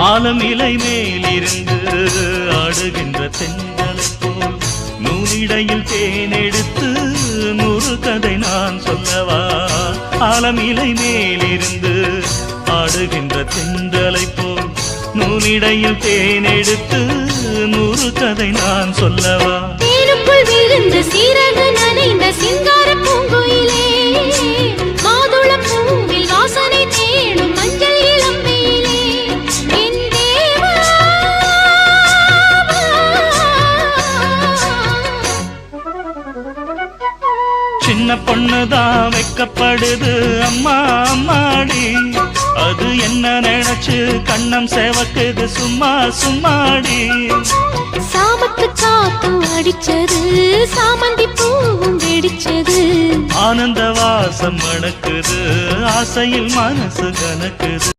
ஆலம் இலை மேலிருந்து ஆடுகின்ற தென்றலை போல் நூலிடையில் தேனெடுத்து 100 கதை நான் சொல்லவா. ஆலம் இலை மேலிருந்து ஆடுகின்ற தென்றலை போல் நூலிடையில் தேனெடுத்து 100 கதை நான் சொல்லவா. தேனுக்குள் விழுந்த சீரக நனைந்த சிங்கார பூங்குயிலே மாதுளம் பூவில் வாசனை தேடும் மஞ்சள் இளம்பெயிலே என் தேவா. சின்ன பொண்ணுதான் வெக்கப்படுது அம்மா அம்மாடி, அது என்ன நினைச்சு கண்ணம் சேவக்குது சும்மா சும்மாடி. சாமத்து காத்தும் அடிச்சது சாமந்தி பூவும் வெடிச்சது, ஆனந்த வாசம் மணக்குது ஆசையில் மனசு கணக்குது.